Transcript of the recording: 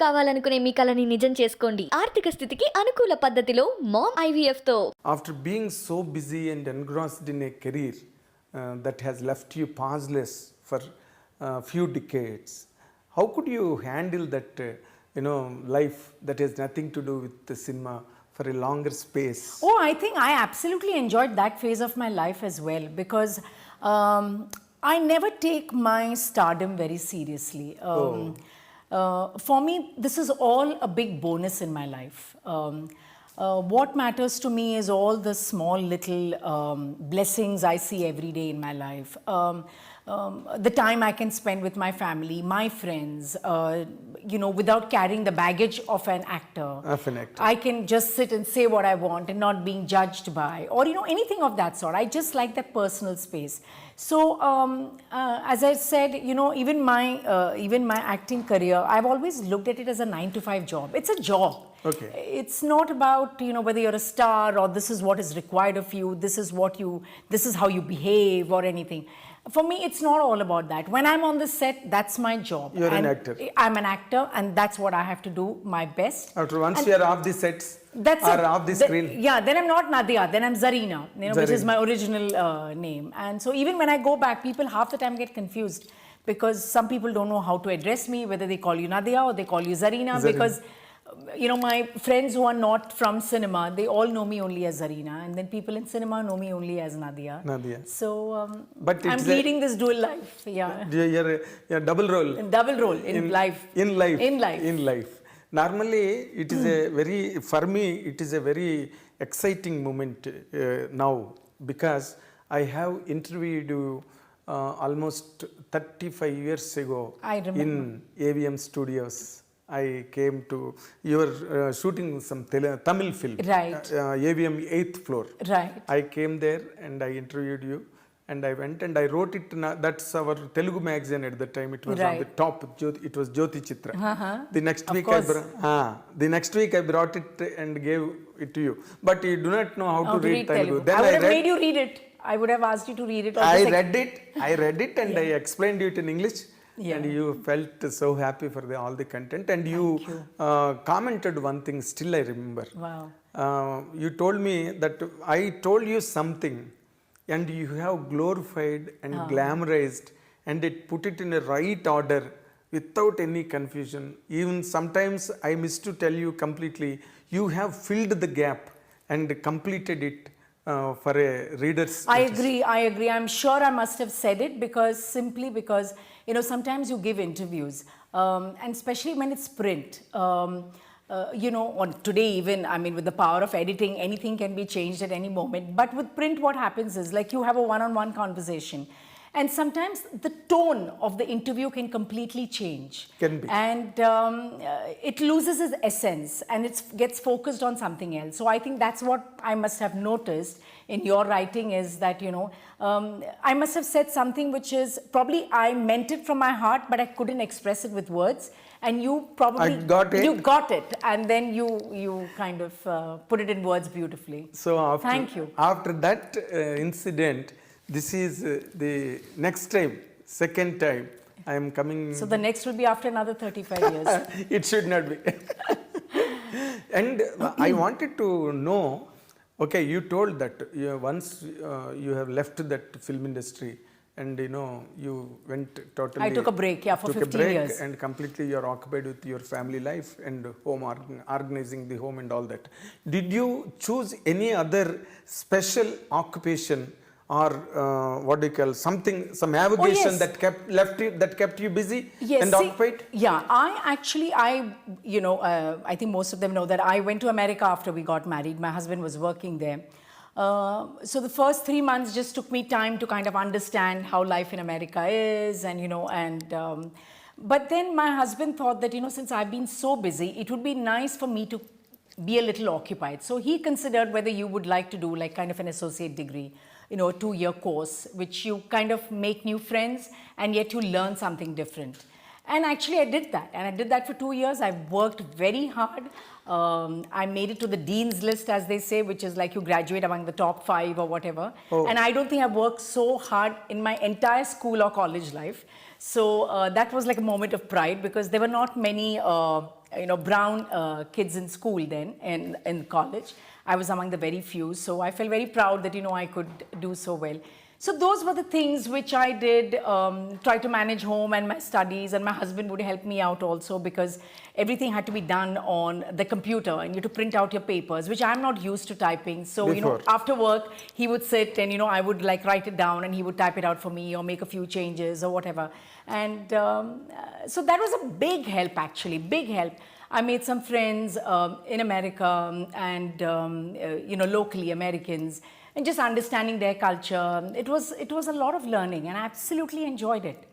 కావాలనుకునే మీ కలని నిజం చేసుకోండి. ఆర్థిక స్థితికి అనుకూల పద్ధతిలో మామ్ IVF తో. After being so busy and engrossed in a career that has left you pauseless for few decades, how could you handle that life that has nothing to do with the cinema for a longer space? Oh, I think I absolutely enjoyed that phase of my life as well, because I never take my stardom very seriously. For me, this is all a big bonus in my life. What matters to me is all the small little blessings I see every day in my life. The time I can spend with my family, my friends, without carrying the baggage of an actor. I can just sit and say what I want and not being judged by, or anything of that sort. I just like that personal space. So as I said, even my acting career, I've always looked at it as a 9-to-5 job. It's a job. Okay. It's not about whether you're a star or this is what is required of you, this is how you behave or anything. For me, it's not all about that. When I'm on the set, that's my job. You're an actor. I'm an actor, and that's what I have to do my best. After once you're off the sets or off the screen. Yeah, then I'm not Nadhiya, then I'm Zarina, which is my original name. And so even when I go back, people half the time get confused, because some people don't know how to address me, whether they call you Nadhiya or they call you Zarina. Because my friends who are not from cinema, they all know me only as Zarina, and then people in cinema know me only as Nadhiya. So but I'm leading this dual life. You're double role. In life. In life. Normally, it is for me, it is a very exciting moment now, because I have interviewed you almost 35 years ago. I remember. In AVM Studios. I came to, you were shooting some Tamil film. Right. AVM 8th floor. Right. I came there and I interviewed you, and I went and I wrote it. That's our Telugu magazine at the time. It was on the top. It was Jyoti Chitra. The next week I brought it and gave it to you. But you do not know how to read Telugu. Then I would have made you read it. I would have asked you to read it. I read it and I explained it in English. Yeah. And you felt so happy for all the content, and you commented one thing, still I remember. Wow. You told me that I told you something and you have glorified and glamorized and put it in a right order without any confusion. Even sometimes I missed to tell you completely, you have filled the gap and completed it for a reader's. I agree. I'm sure I must have said it because sometimes you give interviews, and especially when it's print, on today even, with the power of editing, anything can be changed at any moment. But with print, what happens is, like, you have a one-on-one conversation, and sometimes the tone of the interview can completely change. Can be. And it loses its essence and it gets focused on something else. So I think that's what I must have noticed in your writing, is that, I must have said something which is probably I meant it from my heart, but I couldn't express it with words. And you probably you got it, and then you kind of put it in words beautifully. So thank you. After that incident, this is the next time, second time I am coming. So the next will be after another 35 years. It should not be. And I wanted to know, okay, you told that once you have left that film industry, and you went totally. I took a break, for 15 years. And completely you are occupied with your family life and home, organizing the home and all that. Did you choose any other special occupation, or what do you call, some avocation that kept you busy and occupied? Yeah, I think most of them know that I went to America after we got married. My husband was working there. So the first 3 months just took me time to kind of understand how life in America is, and but then my husband thought that, since I've been so busy, it would be nice for me to be a little occupied. So he considered whether you would like to do like kind of an associate degree, a 2-year course, which you kind of make new friends and yet you learn something different. And actually I did that, and I did that for 2 years. I worked very hard. I made it to the dean's list, as they say, which is like you graduate among the top 5 or whatever. And I don't think I've worked so hard in my entire school or college life. So that was like a moment of pride, because there were not many brown kids in school then, in college. I was among the very few, so I felt very proud that, I could do so well. So those were the things which I did, try to manage home and my studies, and my husband would help me out also because everything had to be done on the computer and you had to print out your papers, which I'm not used to typing. So, Before. after work, he would sit and, I would like write it down and he would type it out for me or make a few changes or whatever. And so that was a big help actually, big help. I made some friends in America and, locally Americans, and just understanding their culture. It was a lot of learning and I absolutely enjoyed it.